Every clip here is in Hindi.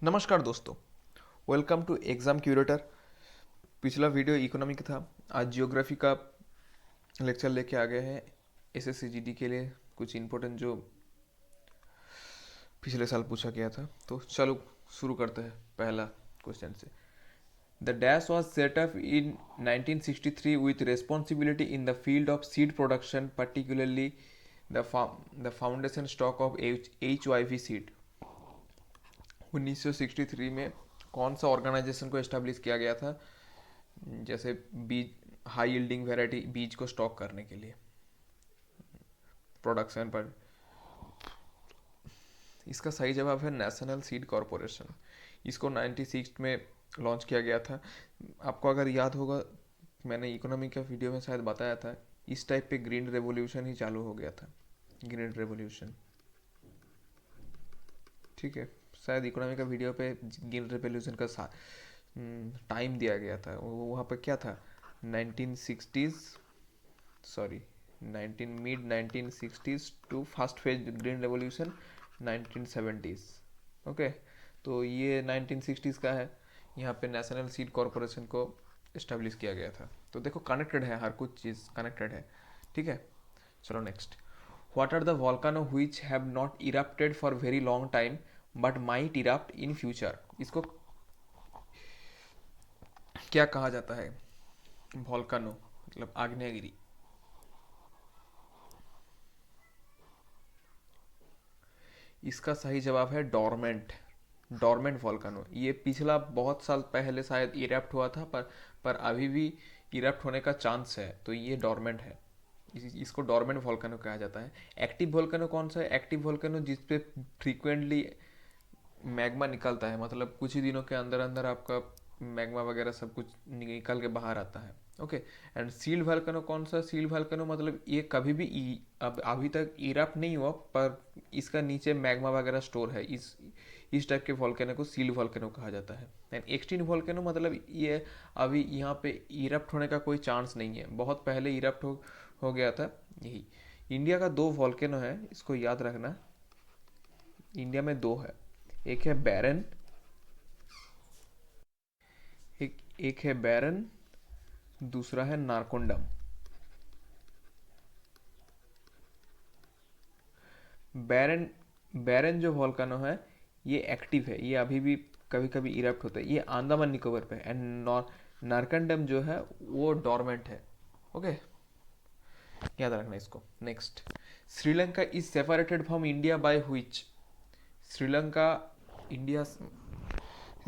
नमस्कार दोस्तों। Welcome to exam curator. पिछला वीडियो इकोनॉमी का था। आज जियोग्राफी का लेक्चर लेके आ गए हैं एसएससी जीडी के लिए। कुछ इम्पोर्टेंट जो पिछले साल पूछा गया था, तो चलो शुरू करते हैं पहला क्वेश्चन से। The dash was set up in 1963 with responsibility in the field of seed production, particularly the foundation stock of HYV seed। 1963 में कौन सा ऑर्गेनाइजेशन को एस्टेब्लिश किया गया था, जैसे बीज हाई यील्डिंग वैरायटी बीज को स्टॉक करने के लिए प्रोडक्शन पर? इसका सही जवाब है नेशनल सीड कॉरपोरेशन। इसको 96 में लॉन्च किया गया था। आपको अगर याद होगा, मैंने इकोनॉमी का वीडियो में शायद बताया था, इस टाइप पे ग्रीन रेवोल्यूशन ही चालू हो गया था। ग्रीन रेवोल्यूशन, ठीक है। शायद इकोनॉमी का वीडियो पे ग्रीन रेवोल्यूशन का टाइम दिया गया था। वहाँ पर क्या था, 1960s, sorry 19 mid 1960s to first phase green revolution 1970s। Okay, तो ये 1960s का है। यहाँ पे नेशनल सीड कॉरपोरेशन को इस्टेब्लिश किया गया था। तो देखो कनेक्टेड है, हर कुछ चीज़ कनेक्टेड है, ठीक है। चलो next. What are the volcano which have not erupted for very long time but might erupt in future? इसको क्या कहा जाता है? वॉल्कानो मतलब आग्नेयगिरी। इसका सही जवाब है डॉर्मेंट। Dormant volcano. ये पिछला बहुत साल पहले शायद इरप्ट हुआ था, पर अभी भी इरप्ट होने का चांस है, तो ये डॉर्मेंट है। इसको डॉर्मेंट वॉल्केनो कहा जाता है। एक्टिव वॉल्केनो कौन सा है? एक्टिव वॉल्केनो जिसपे फ्रीक्वेंटली मैग्मा निकलता है, मतलब कुछ ही दिनों के अंदर अंदर आपका मैग्मा वगैरह सब कुछ निकल के बाहर आता है। ओके। एंड सील्ड वॉल्केनो कौन सा? सील्ड वॉल्केनो मतलब ये कभी भी अब अभी तक इरप्ट नहीं हुआ, पर इसका नीचे मैग्मा वगैरह स्टोर है। इस टाइप के वॉल्केनो को सील्ड वॉल्केनो कहा जाता है। एंड एक्सटिंक्ट वॉल्केनो मतलब ये अभी यहाँ पे इरप्ट होने का कोई चांस नहीं है, बहुत पहले इरप्ट हो गया था। यही इंडिया का दो वॉल्केनो है, इसको याद रखना। इंडिया में दो है, एक है बैरन, एक है बैरन, दूसरा है नारकोंडम। बैरन बैरन जो वॉल्केनो है ये एक्टिव है, ये अभी भी कभी कभी इरप्ट होता है। ये अंडमान निकोबार पे। एंड नारकंडम जो है वो डॉर्मेंट है। ओके, याद रखना इसको। Next. Sri Lanka is separated from India by which? Sri Lanka India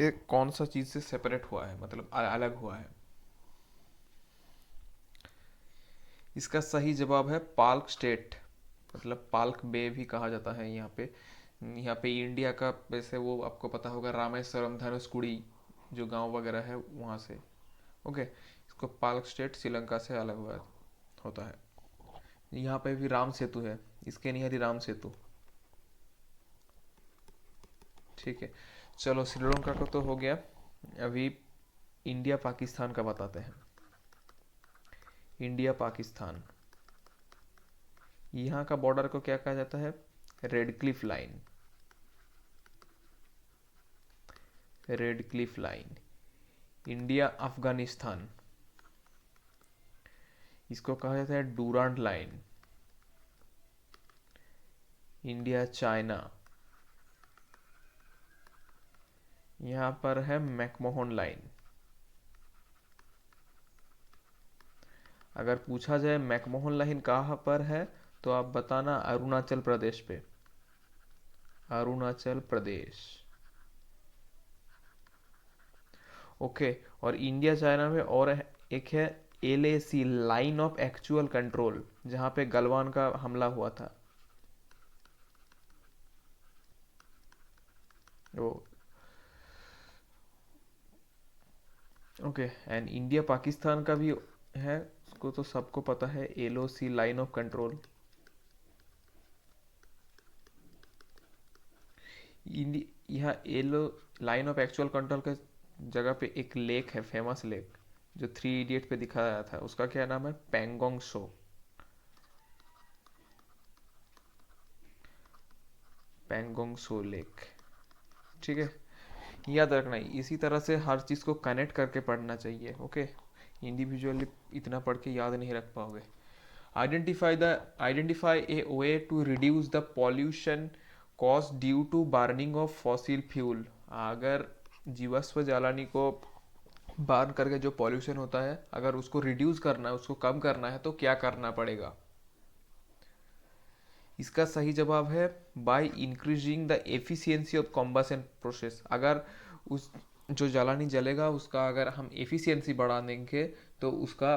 ये कौन सा चीज से सेपरेट हुआ है, मतलब अलग हुआ है? इसका सही जवाब है पाल्क स्टेट, मतलब पाल्क बे भी कहा जाता है यहाँ पे। यहाँ पे इंडिया का, वैसे वो आपको पता होगा, रामेश्वरम धनुषकुड़ी जो गांव वगैरह है वहाँ से। ओके, इसको पाल्क स्टेट श्रीलंका से अलग हुआ होता है। यहाँ पे भी राम सेतु है, इसके नियरी राम सेतु, ठीक है। चलो श्रीलंका का तो हो गया। अभी इंडिया पाकिस्तान का बताते हैं। इंडिया पाकिस्तान, यहाँ का बॉर्डर को क्या कहा जाता है? Red Cliff line. Red Cliff line. India Afghanistan, इसको कहा जाता है डूरांट लाइन। इंडिया चाइना, यहाँ पर है मैकमोहन लाइन। अगर पूछा जाए मैकमोहन लाइन कहाँ पर है, तो आप बताना अरुणाचल प्रदेश पे। अरुणाचल प्रदेश। ओके। और इंडिया चाइना में और एक है LAC, line of actual control, जहाँ पे गलवान का हमला हुआ था। वो ओके। एंड इंडिया पाकिस्तान का भी है, उसको तो सबको पता है, LOC, लाइन ऑफ कंट्रोल। यहाँ एलो लाइन ऑफ एक्चुअल कंट्रोल के जगह पे एक लेक है, फेमस लेक, जो 3 इडियट पे दिखाया था। उसका क्या नाम है? पैंगोंग सो। पैंगोंग सो लेक, ठीक है। याद रखना, इसी तरह से हर चीज़ को कनेक्ट करके पढ़ना चाहिए। ओके, इंडिविजुअली इतना पढ़ के याद नहीं रख पाओगे। Identify a way to reduce the pollution cause due to burning of fossil fuel. अगर जीवाश्म जलानी को बर्न करके जो पॉल्यूशन होता है, अगर उसको रिड्यूस करना है, उसको कम करना है, तो क्या करना पड़ेगा? इसका सही जवाब है by increasing the efficiency of combustion process. अगर उस जो जलानी जलेगा उसका अगर हम एफिशिएंसी बढ़ा देंगे तो उसका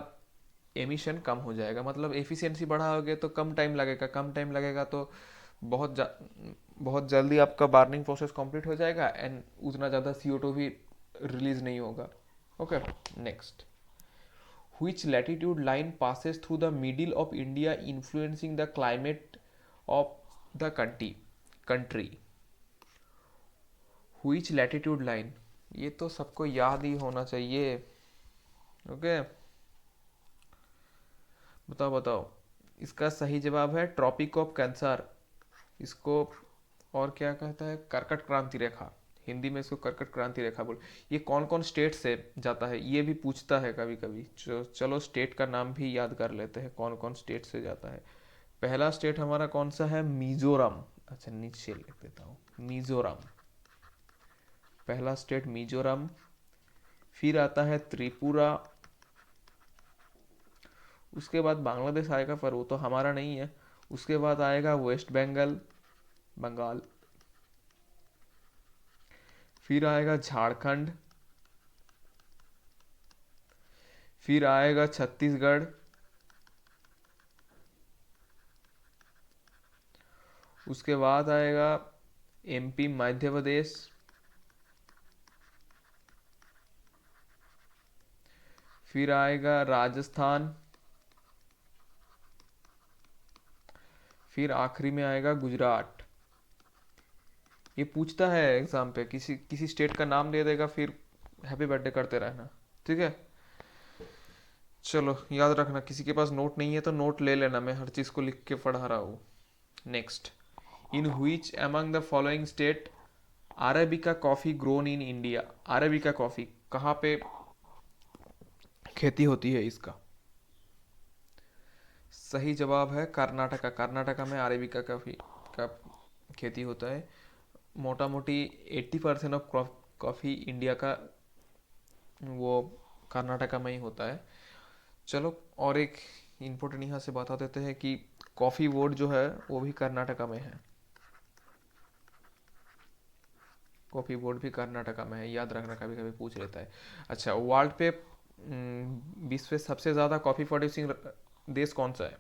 एमिशन कम हो जाएगा। मतलब एफिशिएंसी बढ़ाओगे तो कम टाइम लगेगा, कम टाइम लगेगा तो बहुत जल्दी आपका बार्निंग प्रोसेस कंप्लीट हो जाएगा एंड उतना ज़्यादा CO2 भी रिलीज नहीं होगा। Okay, next. Which latitude line passes through the middle of India influencing the climate of the country? Which latitude line? ये तो सबको याद ही होना चाहिए। ओके, बताओ बताओ। इसका सही जवाब है ट्रॉपिक ऑफ कैंसर। इसको और क्या कहता है? कर्कट क्रांति रेखा। हिंदी में इसको कर्कट क्रांति रेखा बोल। ये कौन कौन स्टेट से जाता है ये भी पूछता है कभी कभी। चलो स्टेट का नाम भी याद कर लेते हैं, कौन कौन स्टेट से जाता है। पहला स्टेट हमारा कौन सा है? मिजोरम। अच्छा, नीचे लिख देता हूँ, मिजोरम। पहला स्टेट मिजोरम। फिर आता है त्रिपुरा। उसके बाद बांग्लादेश आएगा, पर वो तो हमारा नहीं है। उसके बाद आएगा वेस्ट बंगाल। फिर आएगा झारखंड। फिर आएगा छत्तीसगढ़। उसके बाद आएगा MP मध्य प्रदेश। फिर आएगा राजस्थान। फिर आखिरी में आएगा गुजरात। ये पूछता है एग्जाम पे, किसी किसी स्टेट का नाम दे देगा, फिर हैप्पी बर्थडे करते रहना, ठीक है? चलो याद रखना, किसी के पास नोट नहीं है तो नोट ले लेना, मैं हर चीज़ को लिख के पढ़ा रहा हूँ। Next. In which among the following state arabica coffee grown in India? Arabica coffee कहाँ पे खेती होती है इसका? सही जवाब है कर्नाटका। कर्नाटका में अरेबिका कॉफ़ी का खेती होता है। मोटा मोटी 80% ऑफ कॉफ़ी इंडिया का वो कर्नाटका में ही होता है। चलो और एक इम्पोर्टेंट यहाँ से बता देते हैं कि कॉफ़ी बोर्ड जो है वो भी कर्नाटका में है। कॉफ़ी बोर्ड भी कर्नाटका में है, याद रखना, कभी कभी पूछ लेता है। अच्छा, वर्ल्ड पे विश्व में सबसे ज़्यादा कॉफ़ी प्रोड्यूसिंग देश कौन सा है?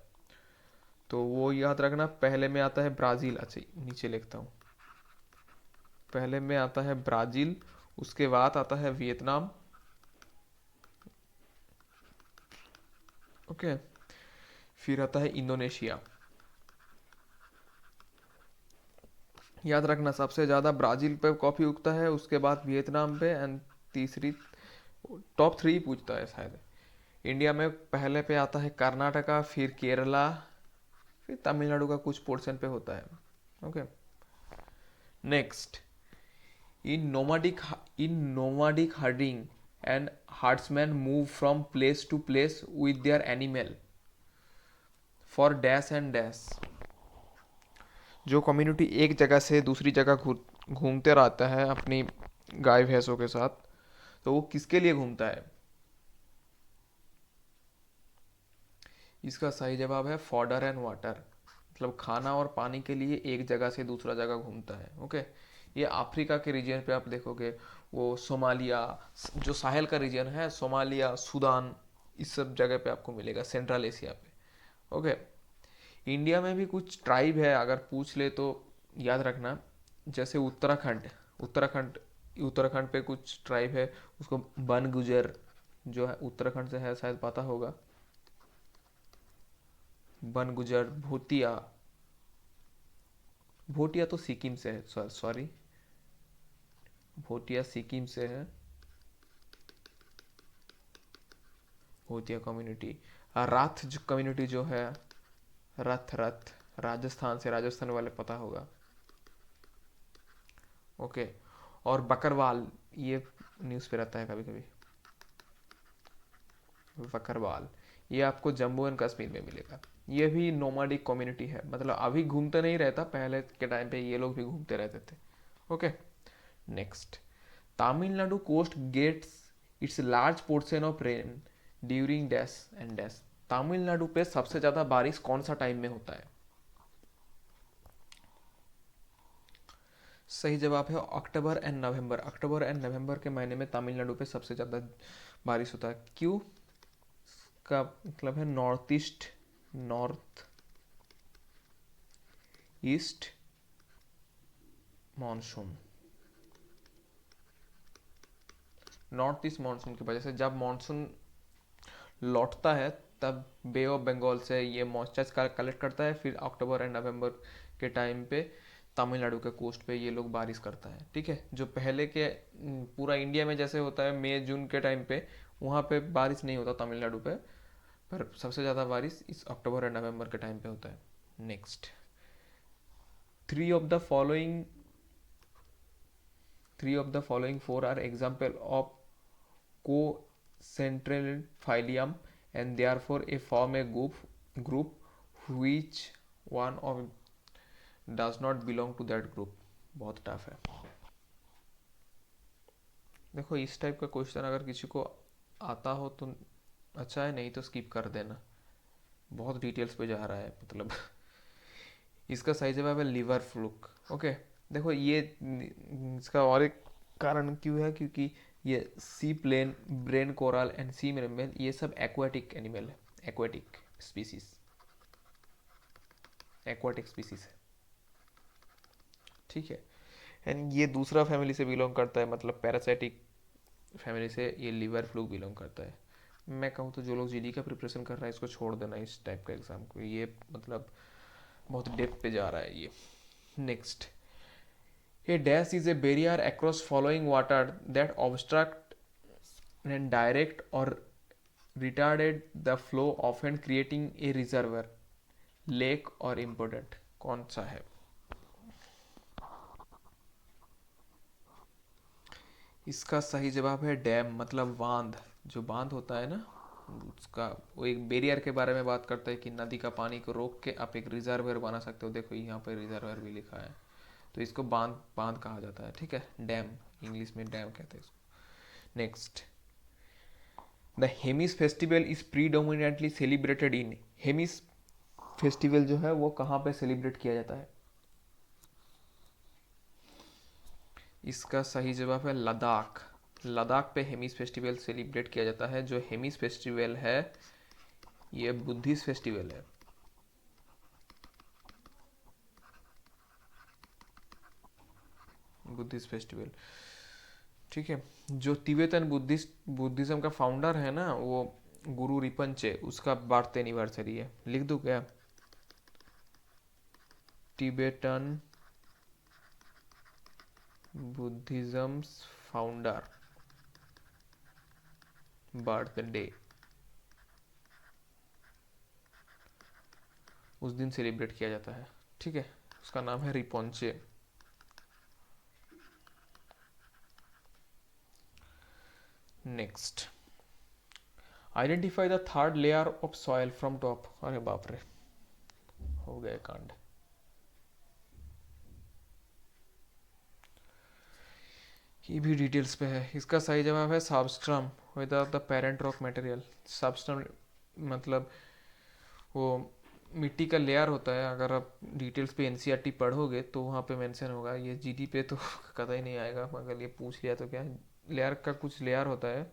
तो वो याद रखना, पहले में आता है ब्राज़ील। अच्छा, नीचे लिखता हूँ। पहले में आता है ब्राज़ील, उसके बाद आता है वियतनाम। ओके, फिर आता है इंडोनेशिया। याद रखना, सबसे ज़्यादा ब्राज़ील पे कॉफ़ी उगता है, उसके बाद वियतनाम पे, एंड तीसरी टॉप 3 पूछता है शायद। इंडिया में पहले पे आता है कर्नाटका, फिर केरला, फिर तमिलनाडु का कुछ पोर्शन पे होता है। Okay, next. In nomadic herding and herdsmen move from place to place with their animal for dash and dash. जो कम्युनिटी एक जगह से दूसरी जगह घूमते रहता है अपनी गाय भैंसों के साथ, तो वो किसके लिए घूमता है? इसका सही जवाब है फॉडर एंड वाटर। मतलब खाना और पानी के लिए एक जगह से दूसरा जगह घूमता है। ओके, ये अफ्रीका के रीजन पे आप देखोगे, वो सोमालिया, जो साहेल का रीजन है, सोमालिया, सूडान, इस सब जगह पे आपको मिलेगा, सेंट्रल एशिया पे। ओके, इंडिया में भी कुछ ट्राइब है, अगर पूछ ले तो याद रखना। जैसे उत्तराखंड उत्तराखंड पे कुछ ट्राइब है, उसको बन गुजर, जो है उत्तराखंड से है, शायद पता होगा। बन गुजर, भूतिया। भोटिया तो सिक्किम से है, सॉरी, भोटिया सिक्किम से है। भोटिया कम्युनिटी। राथ कम्युनिटी जो है, रथ रथ राजस्थान से, राजस्थान वाले पता होगा। ओके, और बकरवाल ये न्यूज़ पे रहता है कभी कभी। बकरवाल, ये आपको जम्मू एंड कश्मीर में मिलेगा। ये भी नोमाडिक कम्युनिटी है, मतलब अभी घूमते नहीं रहता, पहले के टाइम पे ये लोग भी घूमते रहते थे। Okay, next. Tamil Nadu coast gets its large portion of rain during dash and dash. Tamil Nadu पे सबसे ज़्यादा बारिश कौन सा टाइम में होता है? सही जवाब है October and November. October and November के महीने में तमिलनाडु पे सबसे ज़्यादा बारिश होता है। क्यों? का मतलब है north east monsoon. North east monsoon की वजह से जब मानसून लौटता है तब बे ऑफ बंगाल से ये मॉइस्चर कलेक्ट करता है, फिर अक्टूबर एंड नवंबर के टाइम पे तमिलनाडु के कोस्ट पे ये लोग बारिश करता है। ठीक है, जो पहले के पूरा इंडिया में जैसे होता है मई जून के टाइम पे, वहाँ पे बारिश नहीं होता तमिलनाडु पे, पर सबसे ज़्यादा बारिश इस अक्टूबर और नवंबर के टाइम पे होता है। Next. Three of the following three of the following four are example of co central phylum and therefore a form a group which one of does not belong to that group. बहुत टफ है। देखो, इस टाइप का क्वेश्चन अगर किसी को आता हो तो अच्छा है, नहीं तो स्किप कर देना, बहुत डिटेल्स पे जा रहा है मतलब। इसका सही जवाब है लिवर फ्लूक। ओके, देखो ये इसका और एक कारण क्यों है, क्योंकि ये सी प्लेन, ब्रेन कोरल एंड सी मेरेंबेन ये सब एक्वाटिक एनिमल है, एक्वाटिक स्पीसीज, एक्वाटिक स्पीसीज है। ठीक है, एंड ये दूसरा फैमिली से बिलोंग करता है, मतलब पैरासाइटिक फैमिली से ये लिवर फ्लूक बिलोंग करता है। मैं कहूँ तो जो लोग जीडी का प्रिपरेशन कर रहा है इसको छोड़ देना, इस टाइप का एग्जाम को, ये मतलब बहुत डेप्थ पे जा रहा है ये। Next. A dash is a barrier across flowing water that obstruct and direct or retarded the flow, often creating a reservoir, lake or impotent। कौन सा है? इसका सही जवाब है डैम, मतलब बांध। जो बांध होता है ना, उसका वो एक बैरियर के बारे में बात करता है कि नदी का पानी को रोक के आप एक रिजर्वर बना सकते हो। देखो यहाँ पे रिजर्वर भी लिखा है, तो इसको बांध बांध कहा जाता है। ठीक है, डैम, इंग्लिश में डैम कहते हैं इसको। Next. The Hemis festival is predominantly celebrated in. Hemis festival जो है वो कहाँ पे सेलिब्रेट किया जाता है? इसका सही जवाब है लद्दाख। लद्दाख पे हेमिस फेस्टिवल सेलिब्रेट किया जाता है। जो हेमिस फेस्टिवल है ये बुद्धिस्ट फेस्टिवल है। Buddhist festival. ठीक है, जो तिब्बतन बुद्धिज्म का फाउंडर है ना, वो गुरु रिपंचे, उसका बर्थ एनिवर्सरी है। लिख दूं क्या? तिब्बतन बुद्धिज्म फाउंडर बर्थडे उस दिन सेलिब्रेट किया जाता है। ठीक है, उसका नाम है रिपोंचे। Next. Identify the third layer of soil from top. अरे बाप रे, हो गए कांड। ये भी डिटेल्स पे है। इसका सही जवाब है substratum without the parent rock material. Substratum मतलब वो मिट्टी का लेयर होता है। अगर आप डिटेल्स पे एनसीईआरटी पढ़ोगे तो वहाँ पे मेंशन होगा। ये जीडी पे तो कतई नहीं आएगा, अगर ये पूछ लिया तो क्या है। लेयर का कुछ लेयर होता है,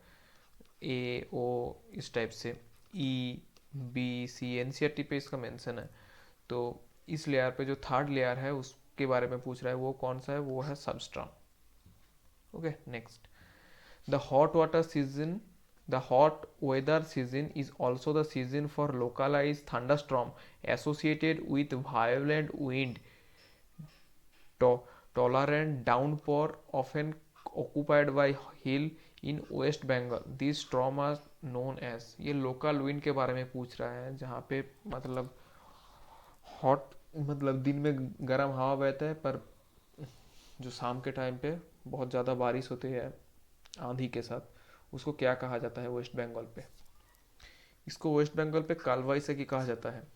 ए ओ इस टाइप से, ई बी सी, एनसीईआरटी पे इसका मेंशन है। तो इस लेयर पे जो थर्ड लेयर है उसके बारे में पूछ रहा है, वो कौन सा है? वो है substratum. Okay, next. The hot water season, the hot weather season is also the season for localized thunderstorm associated with violent wind, to- tolerant downpour, often occupied by hill in West Bengal. These storms are known as। ये लोकल विंड के बारे में पूछ रहा है, जहाँ पे मतलब हॉट, मतलब दिन में गर्म हवा बहता है, पर जो शाम के टाइम पे बहुत ज़्यादा बारिश होती है, आंधी के साथ, उसको क्या कहा जाता है वेस्ट बंगाल पे? इसको वेस्ट बंगाल पे काल वैसाखी कहा जाता है।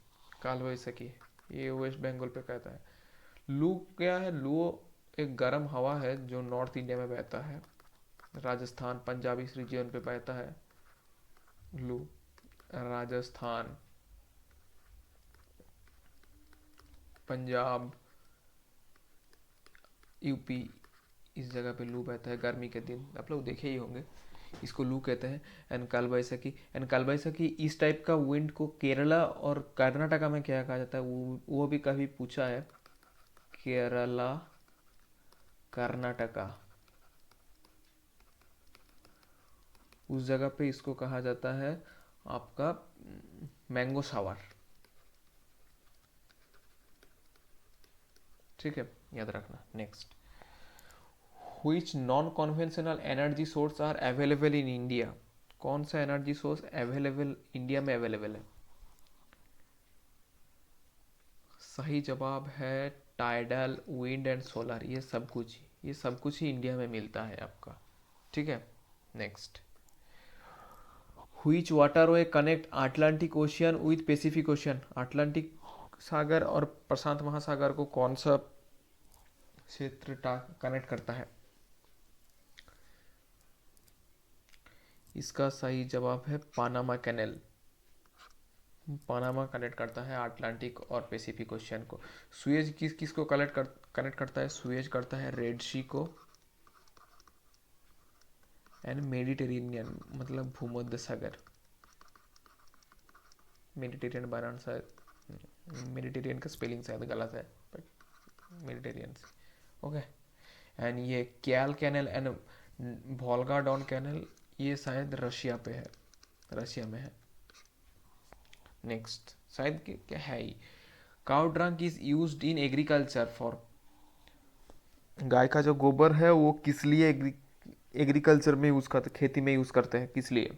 काल वैसाखी, ये वेस्ट बंगाल पे कहता है। लू क्या है? लू एक गर्म हवा है जो नॉर्थ इंडिया में बहता है, राजस्थान पंजाब इस रीजन पे बहता है। लू राजस्थान, पंजाब, यूपी, इस जगह पे लू बहता है गर्मी के दिन, आप लोग देखे ही होंगे। इसको लू कहते हैं। एंड काल वैसाखी, एंड काल वैसाखी इस टाइप का विंड को केरला और कर्नाटका में क्या कहा जाता है, वो भी कभी पूछा है। केरला, कर्नाटका, उस जगह पे इसको कहा जाता है आपका मैंगो शावर। ठीक है, याद रखना। Next, which non conventional energy source are available in India? कौन सा एनर्जी सोर्स अवेलेबल इंडिया में अवेलेबल है? सही जवाब है टाइडल, विंड एंड सोलर। ये सब कुछ ही इंडिया में मिलता है आपका। ठीक है, next, which waterway connect Atlantic ocean with Pacific ocean? Atlantic सागर और प्रशांत महासागर को कौन सा क्षेत्र कनेक्ट करता है? इसका सही जवाब है पानामा कैनेल। पानामा कनेक्ट करता है अटलांटिक और पैसिफिक ओशियन को। सुएज किसको कनेक्ट करता है? सुएज करता है रेड सी को एंड मेडिटेरेनियन, मतलब भूमध्य सागर। मेडिटेरियन बनाना शायद, मेडिटेरियन का स्पेलिंग शायद गलत है, बट मेडिटेरियन। ओके, एंड ये Kiel canal and Volga Don canal, ये शायद रशिया पे है, रशिया में है। नेक्स्ट, शायद क्या है ही, cow dung is used in agriculture for? गाय का जो गोबर है वो किस लिए एग्रीकल्चर में यूज करते, खेती में यूज करते हैं, किस लिए?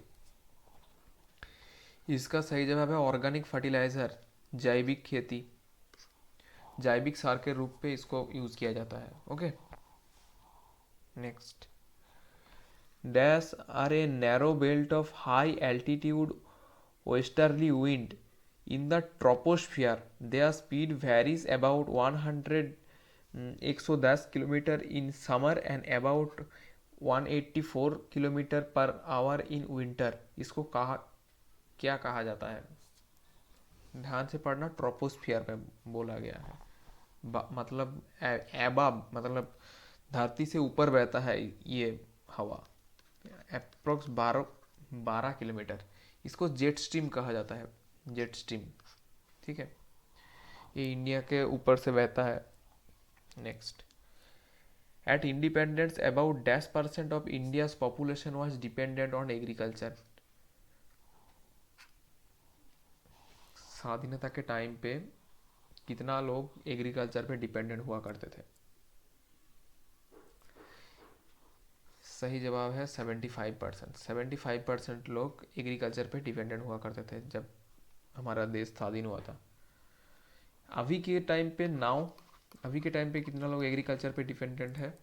इसका सही जवाब है ऑर्गेनिक फर्टिलाइजर, जैविक खेती, जैविक सार के रूप पे इसको यूज किया जाता है। Okay, next, dash are a narrow belt of high altitude westerly wind in the troposphere. Their speed varies about 110 kilometre in summer and about 184 kilometre per hour in winter. इसको क्या कहा जाता है? ध्यान से पढ़ना, ट्रोपोस्फियर में बोला गया है। मतलब एबाब, मतलब धरती से ऊपर बहता है ये हवा, अप्रोक्स 12 किलोमीटर। इसको जेट स्ट्रीम कहा जाता है, जेट स्ट्रीम। ठीक है, ये इंडिया के ऊपर से बहता है। Next, at independence about dash % of India's population was dependent on agriculture? स्वाधीनता के टाइम पे कितना लोग एग्रीकल्चर पे डिपेंडेंट हुआ करते थे? सही जवाब है 75%। 75% लोग एग्रीकल्चर पे डिपेंडेंट हुआ करते थे जब हमारा देश स्वाधीन हुआ था। अभी के टाइम पे अभी के टाइम पे कितना लोग एग्रीकल्चर पे डिपेंडेंट है?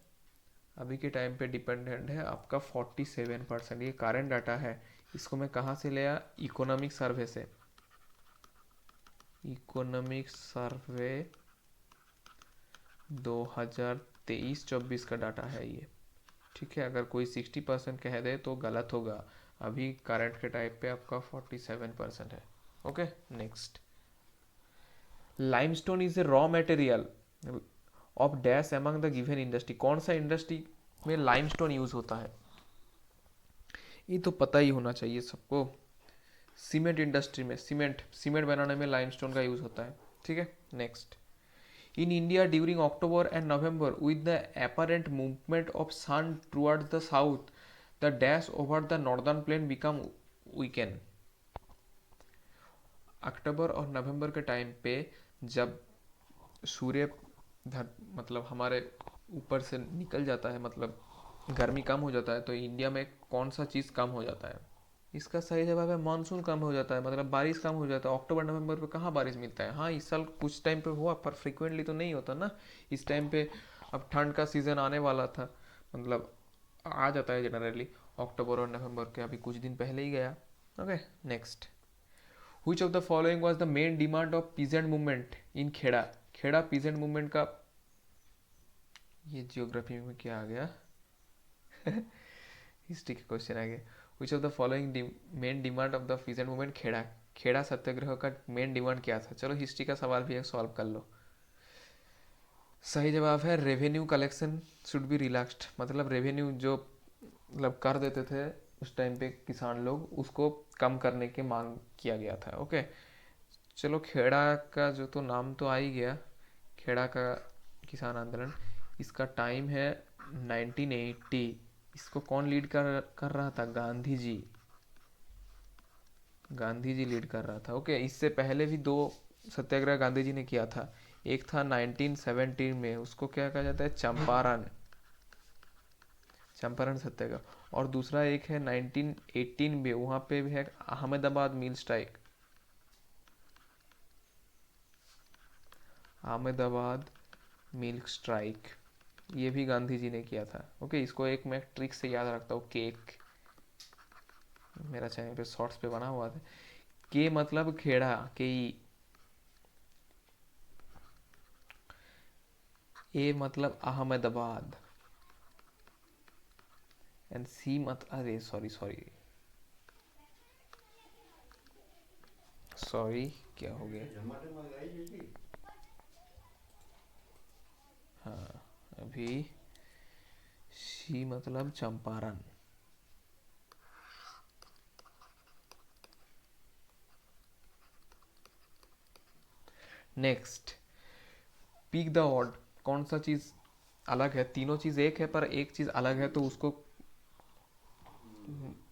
अभी के टाइम पे डिपेंडेंट है आपका 47%। ये करंट डाटा है, इसको मैं कहाँ से लिया? इकोनॉमिक सर्वे से। इकोनॉमिक सर्वे 2023-24 का डाटा है ये। ठीक है, अगर कोई 60% कह दे तो गलत होगा। अभी करंट के टाइप पे आपका 47% है। Okay, next, limestone is a raw material of dash among the given industry? कौन सा इंडस्ट्री में लाइमस्टोन यूज होता है? ये तो पता ही होना चाहिए सबको। सीमेंट इंडस्ट्री में, सीमेंट बनाने में लाइमस्टोन का यूज होता है। ठीक है, next, in India during October and November with the apparent movement of sun towards the south, the dash over the northern plain become weaken? अक्टूबर और नवंबर के टाइम पे जब सूर्य मतलब हमारे ऊपर से निकल जाता है, मतलब गर्मी कम हो जाता है, तो इंडिया में कौन सा चीज़ कम हो जाता है? इसका सही जवाब है मानसून कम हो जाता है, मतलब बारिश कम हो जाता है। अक्टूबर नवंबर पे कहाँ बारिश मिलता है? हाँ, इस साल कुछ टाइम पे हुआ पर फ्रिक्वेंटली तो नहीं होता ना। इस टाइम पे अब ठंड का सीज़न आने वाला था, मतलब आ जाता है जनरली अक्टूबर और नवंबर के, अभी कुछ दिन पहले ही गया। Okay, next. Which of the following was the main demand of peasant movement in Kheda? Kheda peasant movement का, ये जियोग्राफी में क्या आ गया? हिस्ट्री के क्वेश्चन आ गया। Which of the following main demand of the peasant movement Kheda? Kheda सत्याग्रह का मेन डिमांड क्या था? चलो हिस्ट्री का सवाल भी एक सॉल्व कर लो। सही जवाब है revenue collection should be relaxed, मतलब रेवेन्यू जो मतलब कर देते थे उस टाइम पे किसान लोग, उसको कम करने की मांग किया गया था। ओके, चलो खेड़ा का जो तो नाम तो आ ही गया, खेड़ा का किसान आंदोलन, इसका टाइम है 1980। इसको कौन लीड कर रहा था? गांधी जी। गांधी जी लीड कर रहा था। ओके, इससे पहले भी दो सत्याग्रह गांधी जी ने किया था। एक था 1917 में, उसको क्या कहा जाता है? चंपारण, चंपारण सत्याग्रह। और दूसरा एक है 1918 में, वहाँ पे भी है अहमदाबाद मिल स्ट्राइक, अहमदाबाद मिल्क स्ट्राइक, ये भी गांधी जी ने किया था। ओके, इसको एक मैं ट्रिक से याद रखता हूँ, केक, मेरा चैनल पे शॉर्ट्स पे बना हुआ था। के मतलब खेड़ा, के ई, ए मतलब अहमदाबाद, एंड सी मत, अरे सॉरी सॉरी सॉरी, क्या हो गया? हाँ, अभी सी मतलब Champaran. Next, peak the odd, कौन सा चीज अलग है? तीनों चीज एक है पर एक चीज अलग है, तो उसको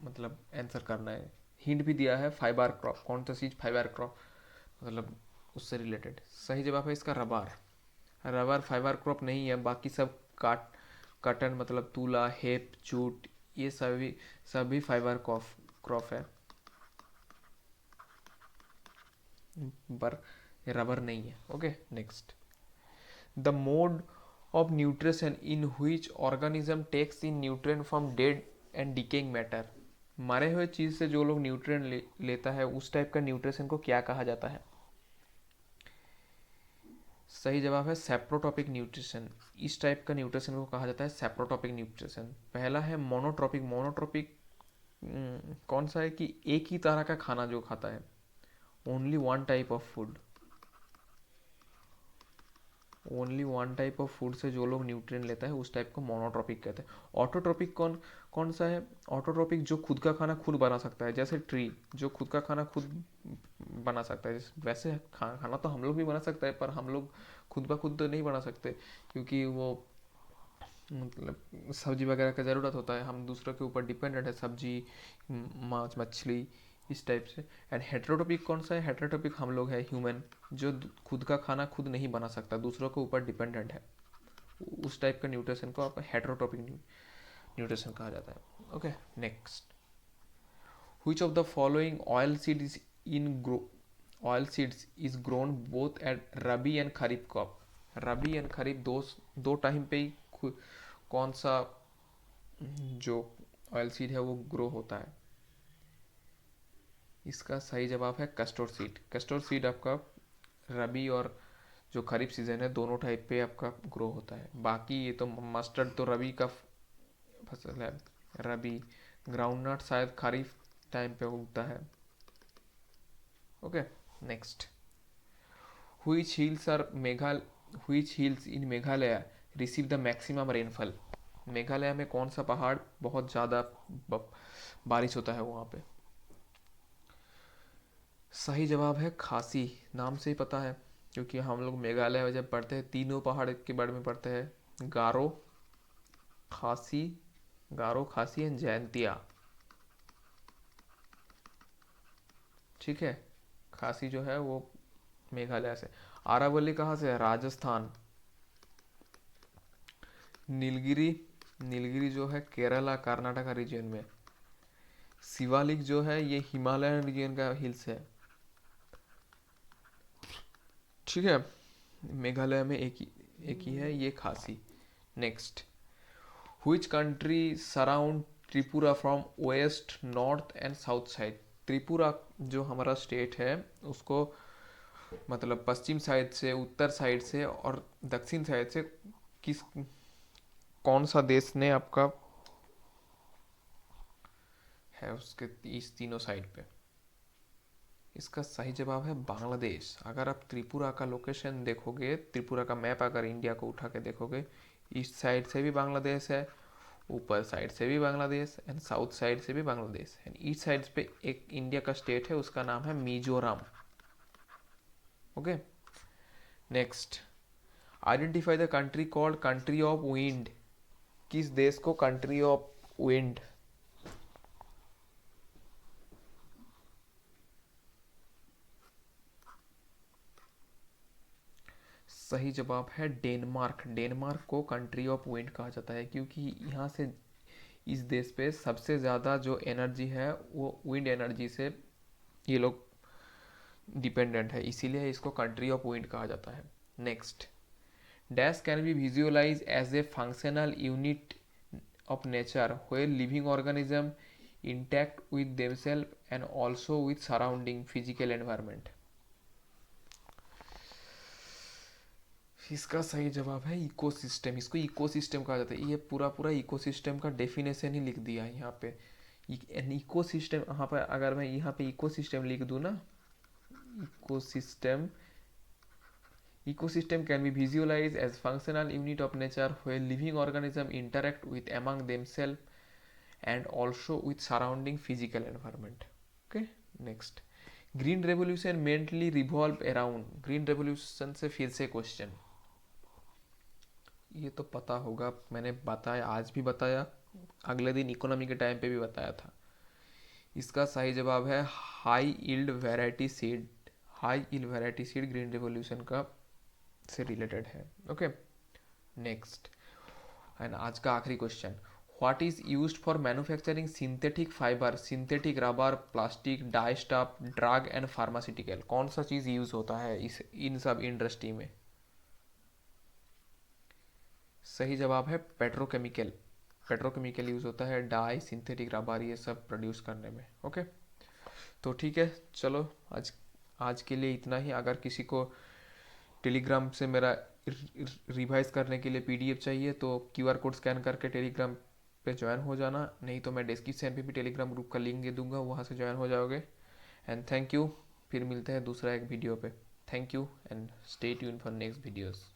मतलब आंसर करना है। हिंट भी दिया है, फाइबर क्रॉप, कौन सा चीज फाइबर क्रॉप, मतलब उससे रिलेटेड। सही जवाब है इसका रबर। रबर फाइबर क्रॉप नहीं है, बाकी सब कटन मतलब तुला, हेप, जूट, ये सभी फाइबर क्रॉप क्रॉप है, पर रबर नहीं है। Okay, next. The mode of nutrition in which organism takes in nutrient from dead and decaying matter, मरे हुए चीज से जो लोग न्यूट्रिएंट लेता है, उस टाइप का न्यूट्रिशन को क्या कहा जाता है? सही जवाब है सेप्रोटॉपिक न्यूट्रिशन। इस टाइप का न्यूट्रिशन को कहा जाता है सेप्रोटॉपिक न्यूट्रिशन। पहला है मोनोट्रॉपिक। मोनोट्रॉपिक कौन सा है कि एक ही तरह का खाना जो खाता है, only one type of food, only one type of food से जो लोग न्यूट्रिएंट लेता है, उस टाइप को मोनोट्रॉपिक कहते हैं। ऑटोट्रॉपिक कौन कौन सा है? ऑटोट्रॉपिक जो खुद का खाना खुद बना सकता है, जैसे ट्री जो खुद का खाना खुद बना सकता है। वैसे खाना तो हम लोग भी बना सकते हैं, पर हम लोग खुद ब खुद तो नहीं बना सकते, क्योंकि वो मतलब सब्जी वगैरह का ज़रूरत होता है, हम दूसरों के ऊपर डिपेंडेंट है, सब्जी, मांस, मछली, इस टाइप से। एंड हेट्रोटॉपिक कौन सा है? हेट्रोटॉपिक हम लोग है, ह्यूमन, जो खुद का खाना खुद नहीं बना सकता, दूसरों के ऊपर डिपेंडेंट है। उस टाइप का न्यूट्रिशन को आप हेट्रोटॉपिक न्यूट्रिशन कहा जाता है। Okay, next. Which of the following oil seed is in grow oil seeds is grown both at rabi and kharif crop? Rabi and kharif दो टाइम पे ही कौन सा जो ऑयल सीड है वो ग्रो होता है? इसका सही जवाब है कस्टोर सीड। कस्टोर सीड आपका रबी और जो खरीफ सीजन है दोनों टाइप पे आपका ग्रो होता है। बाकी ये तो मस्टर्ड तो रबी का फसल है, रबी। ग्राउंडनट शायद खरीफ टाइम पे उगता है। Okay, next. Which hills are मेघाल which hills in Meghalaya receive the maximum rainfall? Meghalaya में कौन सा पहाड़ बहुत ज़्यादा बारिश होता है वहाँ पे? सही जवाब है खासी। नाम से ही पता है, क्योंकि हम लोग मेघालय में जब पढ़ते हैं तीनों पहाड़ के बारे में पढ़ते हैं, गारो, खासी, गारो, खासी एंड जयंतिया। ठीक है, खासी जो है वो मेघालय से। आरावली कहाँ से है? राजस्थान। नीलगिरी, नीलगिरी जो है केरला कर्नाटका रीजन में। शिवालिक जो है ये हिमालयन रीजन का हिल्स है। ठीक है, मेघालय में एक ही है ये खासी। Next. Which country surround Tripura from west north and south side? Tripura जो हमारा स्टेट है उसको मतलब पश्चिम साइड से, उत्तर साइड से और दक्षिण साइड से किस कौन सा देश ने आपका है उसके इस तीनों साइड पे? इसका सही जवाब है बांग्लादेश। अगर आप त्रिपुरा का लोकेशन देखोगे, त्रिपुरा का मैप अगर इंडिया को उठा के देखोगे, ईस्ट साइड से भी बांग्लादेश है, ऊपर साइड से भी बांग्लादेश एंड साउथ साइड से भी बांग्लादेश एंड ईस्ट साइड पे एक इंडिया का स्टेट है, उसका नाम है Mizoram. Okay, next, identify the country called country of wind. किस देश को कंट्री ऑफ विंड? सही जवाब है डेनमार्क। डेनमार्क को कंट्री ऑफ विंड कहा जाता है क्योंकि यहाँ से इस देश पे सबसे ज़्यादा जो एनर्जी है वो विंड एनर्जी से ये लोग डिपेंडेंट है, इसीलिए इसको कंट्री ऑफ विंड कहा जाता है। Next, dash can be visualise as a functional unit of nature where living organism intact with themselves and also with surrounding physical environment? इसका सही जवाब है इकोसिस्टम। इसको इकोसिस्टम कहा जाता है। ये पूरा पूरा इकोसिस्टम का डेफिनेशन ही लिख दिया है यहाँ पे। इकोसिस्टम यहाँ पर अगर मैं यहाँ पे इकोसिस्टम लिख दूँ ना, ecosystem ecosystem can be visualized as functional unit of nature where living organisms interact with among themselves and also with surrounding physical environment. Okay, next, green revolution mainly revolve around। green revolution से फिर से क्वेश्चन, ये तो पता होगा, मैंने बताया, आज भी बताया, अगले दिन इकोनॉमी के टाइम पे भी बताया था। इसका सही जवाब है high yield variety seed. High yield variety seed green revolution का से रिलेटेड है। ओके, नेक्स्ट एंड आज का आखिरी question, what is used for manufacturing synthetic fibre, synthetic rubber, plastic, die stuff, drug and pharmaceutical? कौन सा चीज यूज होता है इस इन सब इंडस्ट्री में? सही जवाब है पेट्रोकेमिकल। पेट्रोकेमिकल यूज होता है डाई, सिंथेटिक रबर, ये सब प्रोड्यूस करने में। ओके, तो ठीक है, चलो आज आज के लिए इतना ही। अगर किसी को टेलीग्राम से मेरा रिवाइज करने के लिए पीडीएफ चाहिए तो क्यूआर कोड स्कैन करके टेलीग्राम पे ज्वाइन हो जाना, नहीं तो मैं डिस्क्रिप्शन पे भी टेलीग्राम ग्रुप का लिंक दे दूंगा, वहाँ से ज्वाइन हो जाओगे। एंड थैंक यू, फिर मिलते हैं दूसरा एक वीडियो पे। Thank you and stay tune for next videos.